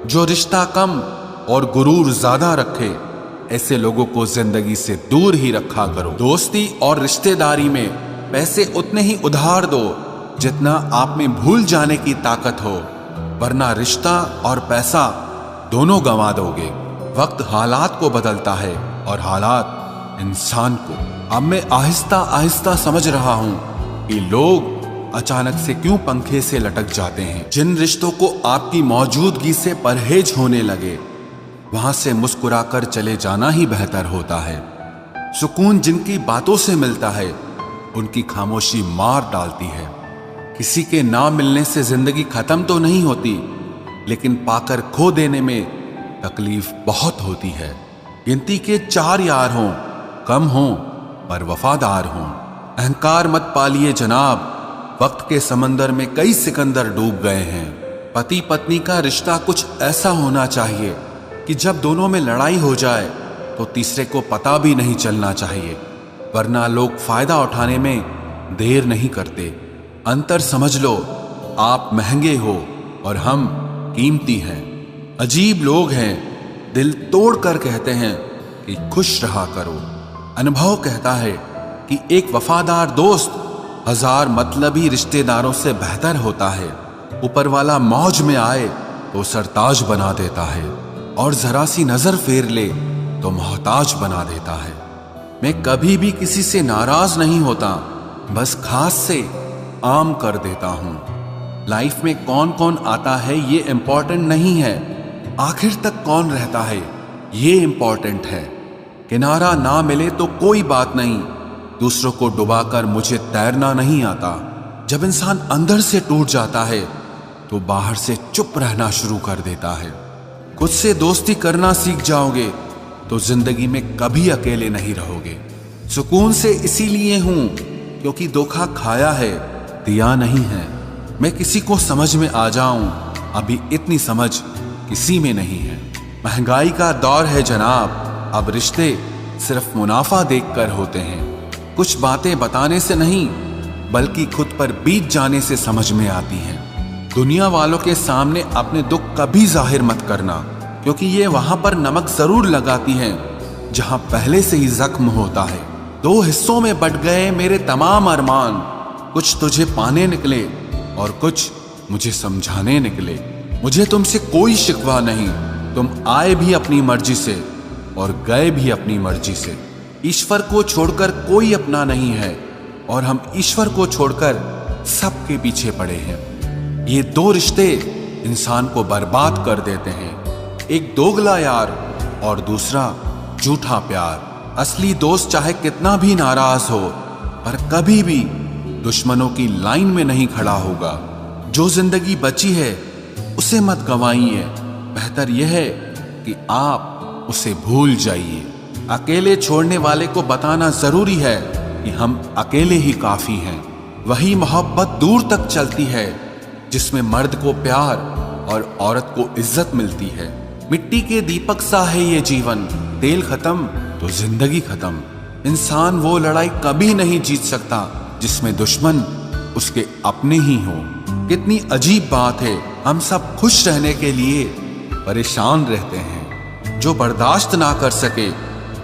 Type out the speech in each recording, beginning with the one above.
जो रिश्ता कम और गुरूर ज्यादा रखे, ऐसे लोगों को जिंदगी से दूर ही रखा करो। दोस्ती और रिश्तेदारी में पैसे उतने ही उधार दो जितना आप में भूल जाने की ताकत हो, वरना रिश्ता और पैसा दोनों गंवा दोगे। वक्त हालात को बदलता है और हालात इंसान को। अब मैं आहिस्ता आहिस्ता समझ रहा हूं कि लोग अचानक से क्यों पंखे से लटक जाते हैं। जिन रिश्तों को आपकी मौजूदगी से परहेज होने लगे, वहां से मुस्कुराकर चले जाना ही बेहतर होता है। सुकून जिनकी बातों से मिलता है, उनकी खामोशी मार डालती है। किसी के ना मिलने से जिंदगी खत्म तो नहीं होती, लेकिन पाकर खो देने में तकलीफ बहुत होती है। गिनती के 4 यार हों, कम हों पर वफादार हों। अहंकार मत पालिए जनाब, वक्त के समंदर में कई सिकंदर डूब गए हैं। पति पत्नी का रिश्ता कुछ ऐसा होना चाहिए कि जब दोनों में लड़ाई हो जाए तो तीसरे को पता भी नहीं चलना चाहिए, वरना लोग फायदा उठाने में देर नहीं करते। अंतर समझ लो, आप महंगे हो और हम कीमती हैं। अजीब लोग हैं, दिल तोड़ कर कहते हैं कि खुश रहा करो। अनुभव कहता है कि एक वफादार दोस्त 1000 मतलबी रिश्तेदारों से बेहतर होता है। ऊपर वाला मौज में आए तो सरताज बना देता है, और जरा सी नजर फेर ले तो मोहताज बना देता है। मैं कभी भी किसी से नाराज नहीं होता, बस खास से आम कर देता हूं। लाइफ में कौन कौन आता है ये इंपॉर्टेंट नहीं है, आखिर तक कौन रहता है ये इंपॉर्टेंट है। किनारा ना मिले तो कोई बात नहीं, दूसरों को डुबाकर मुझे तैरना नहीं आता। जब इंसान अंदर से टूट जाता है तो बाहर से चुप रहना शुरू कर देता है। खुद से दोस्ती करना सीख जाओगे तो जिंदगी में कभी अकेले नहीं रहोगे। सुकून से इसीलिए हूं क्योंकि धोखा खाया है, दिया नहीं है। मैं किसी को समझ में आ जाऊं, अभी इतनी समझ किसी में नहीं है। महंगाई का दौर है जनाब, अब रिश्ते सिर्फ मुनाफा देखकर होते हैं। कुछ बातें बताने से नहीं, बल्कि खुद पर बीत जाने से समझ में आती हैं। दुनिया वालों के सामने अपने दुख कभी जाहिर मत करना, क्योंकि ये वहां पर नमक जरूर लगाती हैं जहां पहले से ही जख्म होता है। 2 हिस्सों में बट गए मेरे तमाम अरमान, कुछ तुझे पाने निकले और कुछ मुझे समझाने निकले। मुझे तुमसे कोई शिकवा नहीं, तुम आए भी अपनी मर्जी से और गए भी अपनी मर्जी से। ईश्वर को छोड़कर कोई अपना नहीं है, और हम ईश्वर को छोड़कर सबके पीछे पड़े हैं। ये 2 रिश्ते इंसान को बर्बाद कर देते हैं, एक दोगला यार और दूसरा झूठा प्यार। असली दोस्त चाहे कितना भी नाराज हो, पर कभी भी दुश्मनों की लाइन में नहीं खड़ा होगा। जो जिंदगी बची है उसे मत गंवाइए, बेहतर यह है कि आप उसे भूल जाइए। अकेले छोड़ने वाले को बताना जरूरी है कि हम अकेले ही काफी हैं। वही मोहब्बत दूर तक चलती है जिसमें मर्द को प्यार और औरत को इज्जत मिलती है। मिट्टी के दीपक सा है ये जीवन, तेल खत्म तो जिंदगी खत्म। इंसान वो लड़ाई कभी नहीं जीत सकता जिसमें दुश्मन उसके अपने ही हो। कितनी अजीब बात है, हम सब खुश रहने के लिए परेशान रहते हैं। जो बर्दाश्त ना कर सके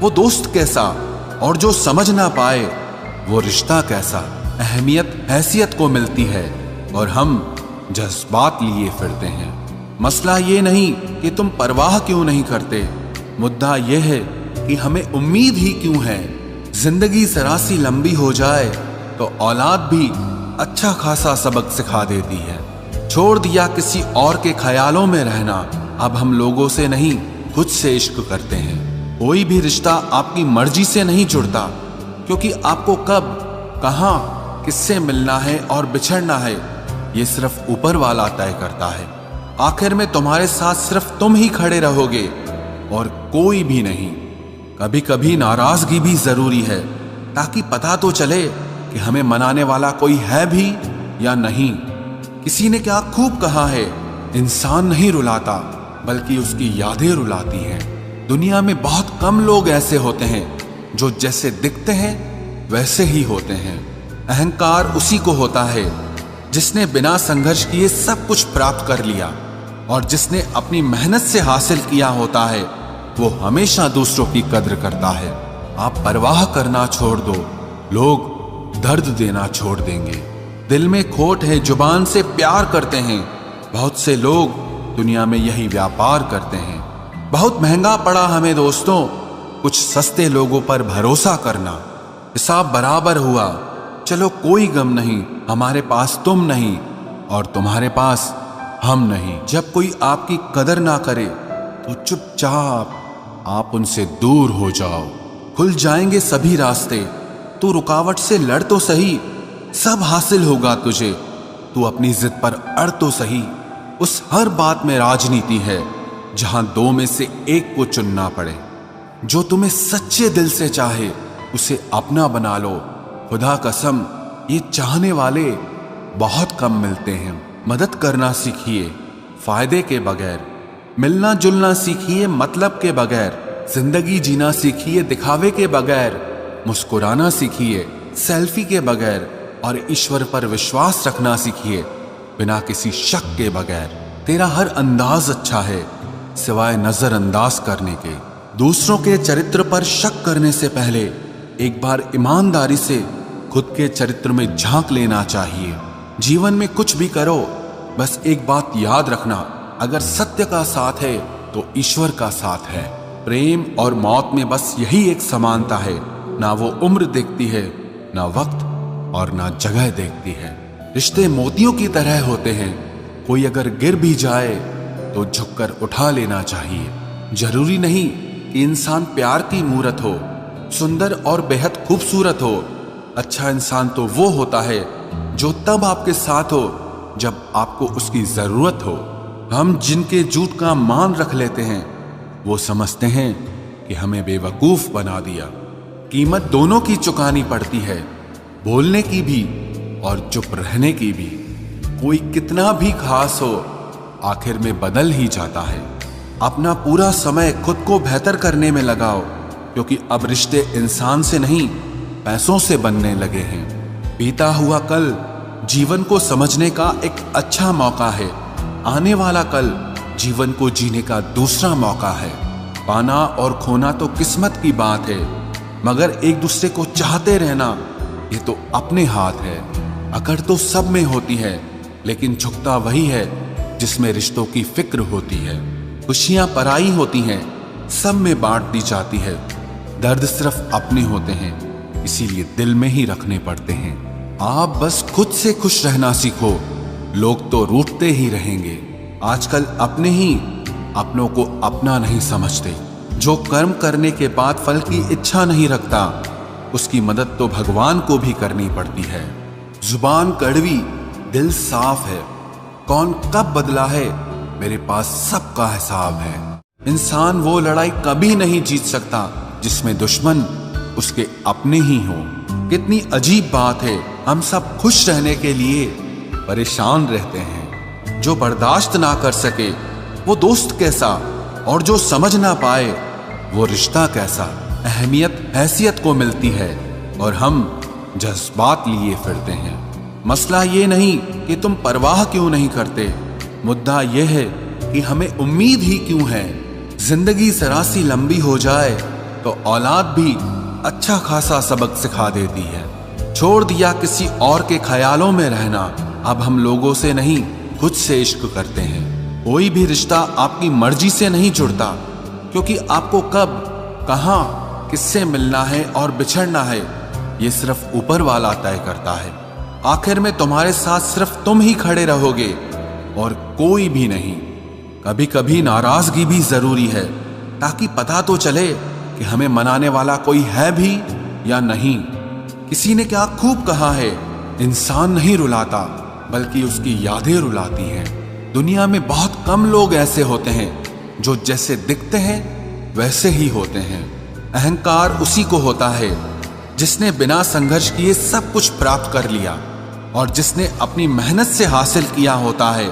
वो दोस्त कैसा, और जो समझ ना पाए वो रिश्ता कैसा। अहमियत हैसियत को मिलती है और हम जज्बात लिए फिरते हैं। मसला ये नहीं कि तुम परवाह क्यों नहीं करते, मुद्दा यह है कि हमें उम्मीद ही क्यों है। जिंदगी जरा सी लंबी हो जाए तो औलाद भी अच्छा खासा सबक सिखा देती है। छोड़ दिया किसी और के ख्यालों में रहना, अब हम लोगों से नहीं खुद से इश्क करते हैं। कोई भी रिश्ता आपकी मर्जी से नहीं जुड़ता, क्योंकि आपको कब, कहां, किससे मिलना है और बिछड़ना है ये सिर्फ ऊपर वाला तय करता है। आखिर में तुम्हारे साथ सिर्फ तुम ही खड़े रहोगे और कोई भी नहीं। कभी कभी नाराजगी भी जरूरी है, ताकि पता तो चले कि हमें मनाने वाला कोई है भी या नहीं। किसी ने क्या खूब कहा है, इंसान नहीं रुलाता बल्कि उसकी यादें रुलाती हैं। दुनिया में बहुत कम लोग ऐसे होते हैं जो जैसे दिखते हैं वैसे ही होते हैं। अहंकार उसी को होता है जिसने बिना संघर्ष किए सब कुछ प्राप्त कर लिया और जिसने अपनी मेहनत से हासिल किया होता है वो हमेशा दूसरों की कद्र करता है। आप परवाह करना छोड़ दो, लोग दर्द देना छोड़ देंगे। दिल में खोट है, जुबान से प्यार करते हैं। बहुत से लोग दुनिया में यही व्यापार करते हैं। बहुत महंगा पड़ा हमें दोस्तों कुछ सस्ते लोगों पर भरोसा करना। हिसाब बराबर हुआ, चलो कोई गम नहीं, हमारे पास तुम नहीं और तुम्हारे पास हम नहीं। जब कोई आपकी कदर ना करे तो चुपचाप आप उनसे दूर हो जाओ। खुल जाएंगे सभी रास्ते, तू रुकावट से लड़ तो सही, सब हासिल होगा तुझे। तू अपनी जिद पर अड़ तो सही। उस हर बात में राजनीति है जहां दो में से एक को चुनना पड़े। जो तुम्हें सच्चे दिल से चाहे उसे अपना बना लो। खुदा कसम ये चाहने वाले बहुत कम मिलते हैं। मदद करना सीखिए फायदे के बगैर, मिलना जुलना सीखिए मतलब के बगैर, जिंदगी जीना सीखिए दिखावे के बगैर, मुस्कुराना सीखिए सेल्फी के बगैर और ईश्वर पर विश्वास रखना सीखिए बिना किसी शक के बगैर। तेरा हर अंदाज अच्छा है सिवाय नजरअंदाज करने के। दूसरों के चरित्र पर शक करने से पहले एक बार ईमानदारी से खुद के चरित्र में झांक लेना चाहिए। जीवन में कुछ भी करो, बस एक बात याद रखना, अगर सत्य का साथ है तो ईश्वर का साथ है। प्रेम और मौत में बस यही एक समानता है, ना वो उम्र देखती है, ना वक्त और ना जगह देखती है। रिश्ते मोतियों की तरह होते हैं, कोई अगर गिर भी जाए तो झुककर उठा लेना चाहिए। जरूरी नहीं कि इंसान प्यार की मूरत हो, सुंदर और बेहद खूबसूरत हो। अच्छा इंसान तो वो होता है जो तब आपके साथ हो जब आपको उसकी जरूरत हो। हम जिनके झूठ का मान रख लेते हैं वो समझते हैं कि हमें बेवकूफ बना दिया। कीमत दोनों की चुकानी पड़ती है, बोलने की भी और चुप रहने की भी। कोई कितना भी खास हो आखिर में बदल ही जाता है। अपना पूरा समय खुद को बेहतर करने में लगाओ, क्योंकि अब रिश्ते इंसान से नहीं पैसों से बनने लगे हैं। बीता हुआ कल जीवन को समझने का एक अच्छा मौका है, आने वाला कल जीवन को जीने का दूसरा मौका है। पाना और खोना तो किस्मत की बात है, मगर एक दूसरे को चाहते रहना ये तो अपने हाथ है। अकड़ तो सब में होती है, लेकिन झुकता वही है जिसमें रिश्तों की फिक्र होती है। खुशियां पराई होती हैं, सब में बांट दी जाती है। दर्द सिर्फ अपने होते हैं, इसीलिए दिल में ही रखने पड़ते हैं। आप बस खुद से खुश रहना सीखो, लोग तो रूठते ही रहेंगे। आजकल अपने ही अपनों को अपना नहीं समझते। जो कर्म करने के बाद फल की इच्छा नहीं रखता उसकी मदद तो भगवान को भी करनी पड़ती है। जुबान कड़वी, दिल साफ है, कौन कब बदला है मेरे पास सबका हिसाब है। इंसान वो लड़ाई कभी नहीं जीत सकता जिसमें दुश्मन उसके अपने ही हो। कितनी अजीब बात है, हम सब खुश रहने के लिए परेशान रहते हैं। जो बर्दाश्त ना कर सके वो दोस्त कैसा, और जो समझ ना पाए वो रिश्ता कैसा। अहमियत हैसियत को मिलती है और हम जज्बात लिए फिरते हैं। मसला ये नहीं कि तुम परवाह क्यों नहीं करते, मुद्दा यह है कि हमें उम्मीद ही क्यों है। जिंदगी जरा सी लंबी हो जाए तो औलाद भी अच्छा खासा सबक सिखा देती है। छोड़ दिया किसी और के ख्यालों में रहना, अब हम लोगों से नहीं खुद से इश्क करते हैं। कोई भी रिश्ता आपकी मर्जी से नहीं जुड़ता, क्योंकि आपको कब, कहां, किससे मिलना है और बिछड़ना है ये सिर्फ ऊपर वाला तय करता है। आखिर में तुम्हारे साथ सिर्फ तुम ही खड़े रहोगे और कोई भी नहीं। कभी कभी नाराजगी भी जरूरी है, ताकि पता तो चले कि हमें मनाने वाला कोई है भी या नहीं। किसी ने क्या खूब कहा है, इंसान नहीं रुलाता बल्कि उसकी यादें रुलाती हैं। दुनिया में बहुत कम लोग ऐसे होते हैं जो जैसे दिखते हैं वैसे ही होते हैं। अहंकार उसी को होता है जिसने बिना संघर्ष किए सब कुछ प्राप्त कर लिया, और जिसने अपनी मेहनत से हासिल किया होता है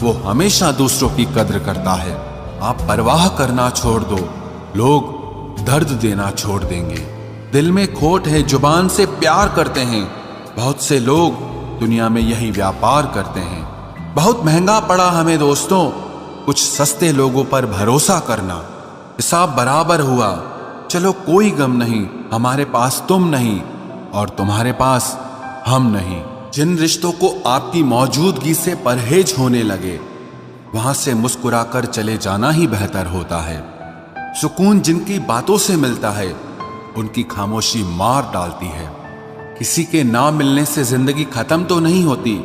वो हमेशा दूसरों की कद्र करता है। आप परवाह करना छोड़ दो, लोग दर्द देना छोड़ देंगे। दिल में खोट है, जुबान से प्यार करते हैं। बहुत से लोग दुनिया में यही व्यापार करते हैं। बहुत महंगा पड़ा हमें दोस्तों कुछ सस्ते लोगों पर भरोसा करना। हिसाब बराबर हुआ, चलो कोई गम नहीं, हमारे पास तुम नहीं और तुम्हारे पास हम नहीं। जिन रिश्तों को आपकी मौजूदगी से परहेज होने लगे, वहां से मुस्कुराकर चले जाना ही बेहतर होता है। सुकून जिनकी बातों से मिलता है, उनकी खामोशी मार डालती है। किसी के ना मिलने से जिंदगी खत्म तो नहीं होती,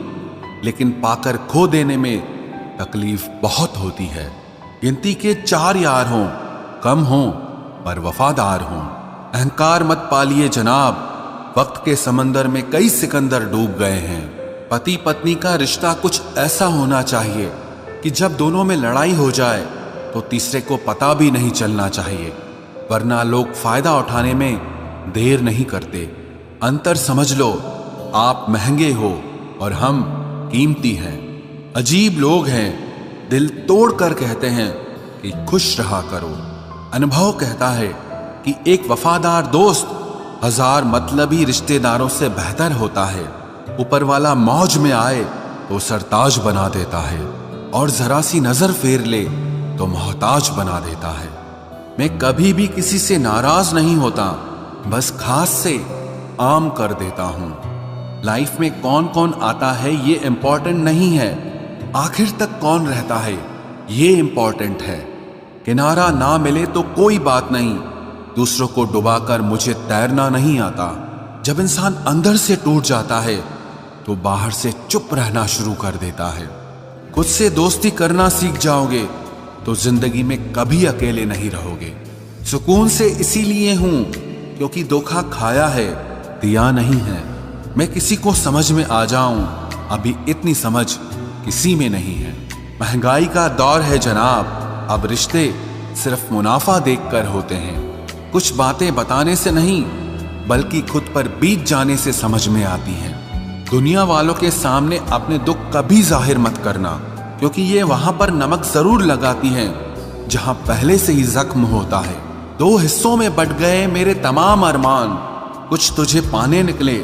लेकिन पाकर खो देने में तकलीफ बहुत होती है। गिनती के 4 यार हों, कम हों पर वफादार हों। अहंकार मत पालिए जनाब, वक्त के समंदर में कई सिकंदर डूब गए हैं। पति पत्नी का रिश्ता कुछ ऐसा होना चाहिए कि जब दोनों में लड़ाई हो जाए तो तीसरे को पता भी नहीं चलना चाहिए, वरना लोग फायदा उठाने में देर नहीं करते। अंतर समझ लो, आप महंगे हो और हम कीमती हैं। अजीब लोग हैं, दिल तोड़कर कहते हैं कि खुश रहा करो। अनुभव कहता है कि एक वफादार दोस्त 1000 मतलबी रिश्तेदारों से बेहतर होता है। ऊपर वाला मौज में आए तो सरताज बना देता है, और जरा सी नजर फेर ले तो मोहताज बना देता है। मैं कभी भी किसी से नाराज नहीं होता, बस खास से आम कर देता हूं। लाइफ में कौन कौन आता है ये इंपॉर्टेंट नहीं है, आखिर तक कौन रहता है ये इंपॉर्टेंट है। किनारा ना मिले तो कोई बात नहीं, दूसरों को डुबाकर मुझे तैरना नहीं आता। जब इंसान अंदर से टूट जाता है तो बाहर से चुप रहना शुरू कर देता है। खुद से दोस्ती करना सीख जाओगे तो जिंदगी में कभी अकेले नहीं रहोगे। सुकून से इसीलिए हूं क्योंकि धोखा खाया है, दिया नहीं है। मैं किसी को समझ में आ जाऊं, अभी इतनी समझ किसी में नहीं है। महंगाई का दौर है जनाब, अब रिश्ते सिर्फ मुनाफा देखकर होते हैं। कुछ बातें बताने से नहीं, बल्कि खुद पर बीत जाने से समझ में आती हैं। दुनिया वालों के सामने अपने दुख कभी जाहिर मत करना, क्योंकि ये वहां पर नमक जरूर लगाती हैं जहां पहले से ही जख्म होता है। 2 हिस्सों में बट गए मेरे तमाम अरमान, कुछ तुझे पाने निकले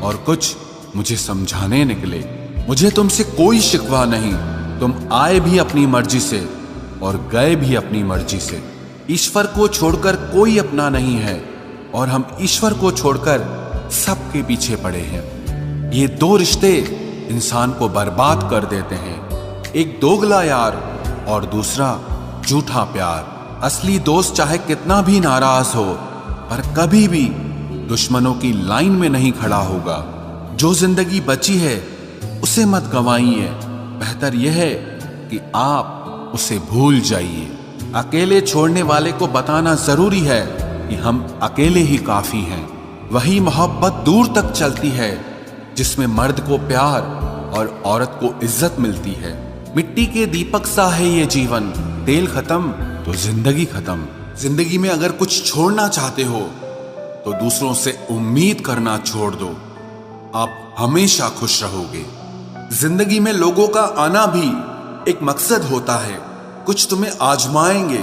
और कुछ मुझे समझाने निकले। मुझे तुमसे कोई शिकवा नहीं, तुम आए भी अपनी मर्जी से और गए भी अपनी मर्जी से। ईश्वर को छोड़कर कोई अपना नहीं है और हम ईश्वर को छोड़कर सबके पीछे पड़े हैं। ये 2 रिश्ते इंसान को बर्बाद कर देते हैं, एक दोगला यार और दूसरा झूठा प्यार। असली दोस्त चाहे कितना भी नाराज हो, पर कभी भी दुश्मनों की लाइन में नहीं खड़ा होगा। जो जिंदगी बची है उसे मत गंवाइए, बेहतर यह है कि आप उसे भूल जाइए। अकेले छोड़ने वाले को बताना जरूरी है कि हम अकेले ही काफी हैं। वही मोहब्बत दूर तक चलती है जिसमें मर्द को प्यार और औरत को इज्जत मिलती है। मिट्टी के दीपक सा है ये जीवन, तेल खत्म तो जिंदगी खत्म। जिंदगी में अगर कुछ छोड़ना चाहते हो तो दूसरों से उम्मीद करना छोड़ दो, आप हमेशा खुश रहोगे। जिंदगी में लोगों का आना भी एक मकसद होता है। कुछ तुम्हें आजमाएंगे,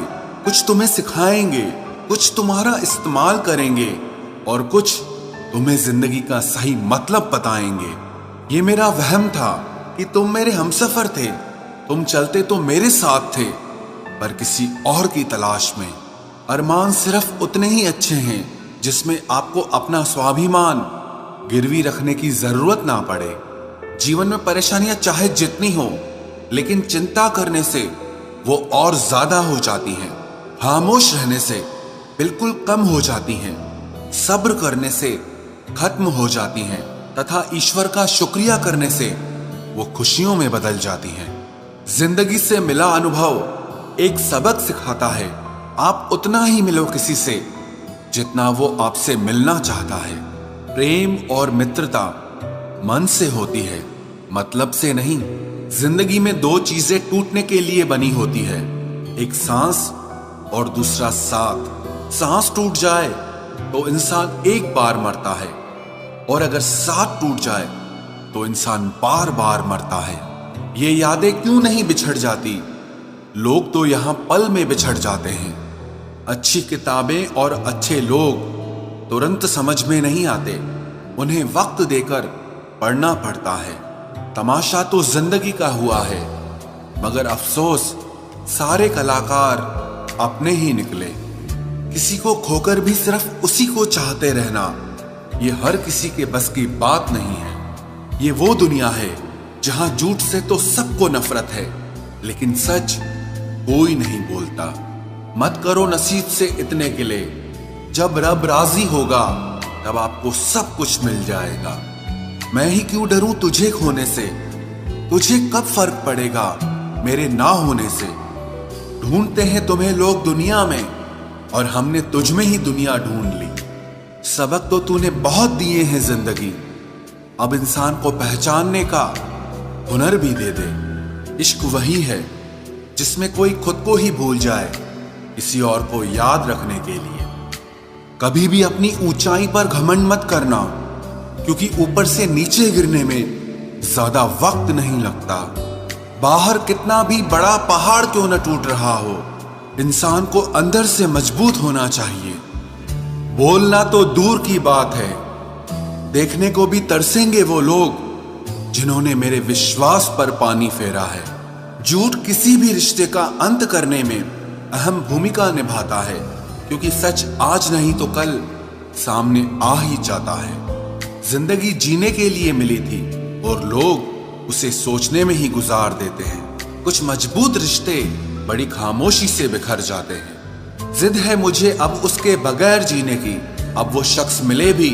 कुछ तुम्हें सिखाएंगे, कुछ तुम्हारा इस्तेमाल करेंगे और कुछ तुम्हें जिंदगी का सही मतलब बताएंगे। ये मेरा वहम था कि तुम मेरे हमसफर थे, तुम चलते तो मेरे साथ थे, पर किसी और की तलाश में। अरमान सिर्फ उतने ही अच्छे हैं जिसमें आपको अपना स्वाभिमान गिरवी रखने की जरूरत ना पड़े। जीवन में परेशानियां चाहे जितनी हो, लेकिन चिंता करने से वो और ज्यादा हो जाती हैं। खामोश रहने से बिल्कुल कम हो जाती हैं। सब्र करने से खत्म हो जाती हैं तथा ईश्वर का शुक्रिया करने से वो खुशियों में बदल जाती हैं। जिंदगी से मिला अनुभव एक सबक सिखाता है, आप उतना ही मिलो किसी से जितना वो आपसे मिलना चाहता है। प्रेम और मित्रता मन से होती है, मतलब से नहीं। जिंदगी में 2 चीजें टूटने के लिए बनी होती है, एक सांस और दूसरा साथ। सांस टूट जाए तो इंसान एक बार मरता है, और अगर साथ टूट जाए तो इंसान बार बार मरता है। ये यादें क्यों नहीं बिछड़ जाती? लोग तो यहां पल में बिछड़ जाते हैं। अच्छी किताबें और अच्छे लोग तुरंत समझ में नहीं आते, उन्हें वक्त देकर पढ़ना पड़ता है। तमाशा तो जिंदगी का हुआ है, मगर अफसोस सारे कलाकार अपने ही निकले। किसी को खोकर भी सिर्फ उसी को चाहते रहना, ये हर किसी के बस की बात नहीं है। ये वो दुनिया है जहां झूठ से तो सबको नफरत है, लेकिन सच कोई नहीं बोलता। मत करो नसीब से इतने गिले, जब रब राजी होगा तब आपको सब कुछ मिल जाएगा। मैं ही क्यों डरूं तुझे खोने से, तुझे कब फर्क पड़ेगा मेरे ना होने से। ढूंढते हैं तुम्हें लोग दुनिया में, और हमने तुझ में ही दुनिया ढूंढ ली। सबक तो तूने बहुत दिए हैं जिंदगी, अब इंसान को पहचानने का हुनर भी दे दे। इश्क वही है जिसमें कोई खुद को ही भूल जाए किसी और को याद रखने के लिए। कभी भी अपनी ऊंचाई पर घमंड मत करना, क्योंकि ऊपर से नीचे गिरने में ज्यादा वक्त नहीं लगता। बाहर कितना भी बड़ा पहाड़ क्यों न टूट रहा हो, इंसान को अंदर से मजबूत होना चाहिए। बोलना तो दूर की बात है, देखने को भी तरसेंगे वो लोग जिन्होंने मेरे विश्वास पर पानी फेरा है। झूठ किसी भी रिश्ते का अंत करने में अहम भूमिका निभाता है, क्योंकि सच आज नहीं तो कल सामने आ ही जाता है। जिंदगी जीने के लिए मिली थी और लोग उसे सोचने में ही गुजार देते हैं। कुछ मजबूत रिश्ते बड़ी खामोशी से बिखर जाते हैं। जिद है मुझे अब उसके बगैर जीने की, अब वो शख्स मिले भी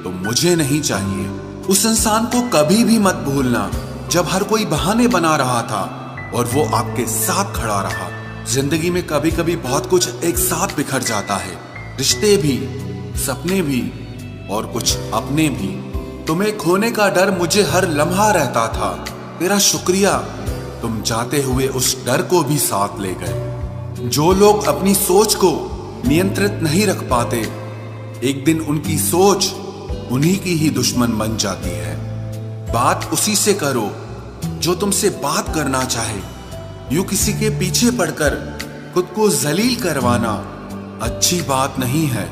तो मुझे नहीं चाहिए। उस इंसान को कभी भी मत भूलना जब हर कोई बहाने बना रहा था और वो आपके साथ खड़ा रहा। जिंदगी में कभी कभी बहुत कुछ एक साथ बिखर जाता है, रिश्ते भी, सपने भी और कुछ अपने भी। तुम्हें खोने का डर मुझे हर लम्हा रहता था, तेरा शुक्रिया तुम जाते हुए उस डर को भी साथ ले गए। जो लोग अपनी सोच को नियंत्रित नहीं रख पाते, एक दिन उनकी सोच उन्हीं की ही दुश्मन बन जाती है। बात उसी से करो जो तुमसे बात करना चाहे। यूं किसी के पीछे पड़कर खुद को जलील करवाना अच्छी बात नहीं है।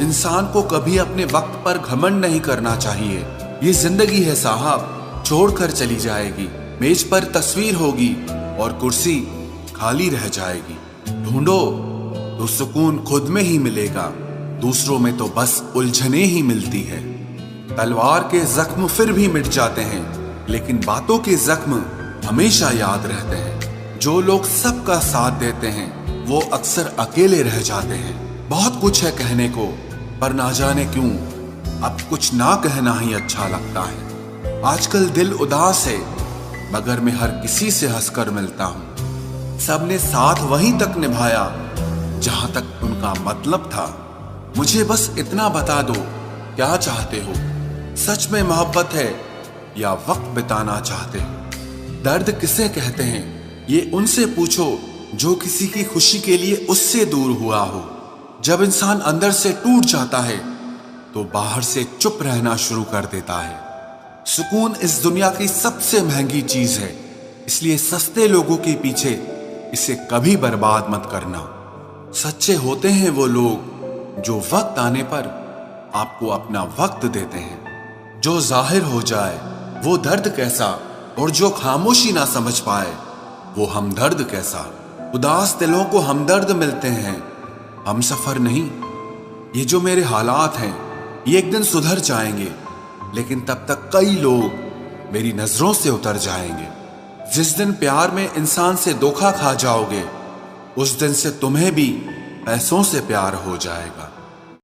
इंसान को कभी अपने वक्त पर घमंड नहीं करना चाहिए। ये जिंदगी है साहब, छोड़कर चली जाएगी। मेज पर तस्वीर होगी और कुर्सी खाली रह जाएगी। ढूंढो तो सुकून खुद में ही मिलेगा, दूसरों में तो बस उलझने ही मिलती है। तलवार के जख्म फिर भी मिट जाते हैं, लेकिन बातों के जख्म हमेशा याद रहते हैं। जो लोग सबका साथ देते हैं वो अक्सर अकेले रह जाते हैं। बहुत कुछ है कहने को, पर ना जाने क्यों अब कुछ ना कहना ही अच्छा लगता है। आजकल दिल उदास है, मगर मैं हर किसी से हंसकर मिलता हूँ। सबने साथ वहीं तक निभाया जहां तक उनका मतलब था। मुझे बस इतना बता दो, क्या चाहते हो? सच में मोहब्बत है या वक्त बिताना चाहते हो? दर्द किसे कहते हैं ये उनसे पूछो जो किसी की खुशी के लिए उससे दूर हुआ हो। जब इंसान अंदर से टूट जाता है तो बाहर से चुप रहना शुरू कर देता है। सुकून इस दुनिया की सबसे महंगी चीज है, इसलिए सस्ते लोगों के पीछे इसे कभी बर्बाद मत करना। सच्चे होते हैं वो लोग जो वक्त आने पर आपको अपना वक्त देते हैं। जो जाहिर हो जाए वो दर्द कैसा, और जो खामोशी ना समझ पाए वो हमदर्द कैसा। उदास दिलों को हमदर्द मिलते हैं, हम सफर नहीं। ये जो मेरे हालात हैं ये एक दिन सुधर जाएंगे, लेकिन तब तक कई लोग मेरी नजरों से उतर जाएंगे। जिस दिन प्यार में इंसान से धोखा खा जाओगे, उस दिन से तुम्हें भी पैसों से प्यार हो जाएगा।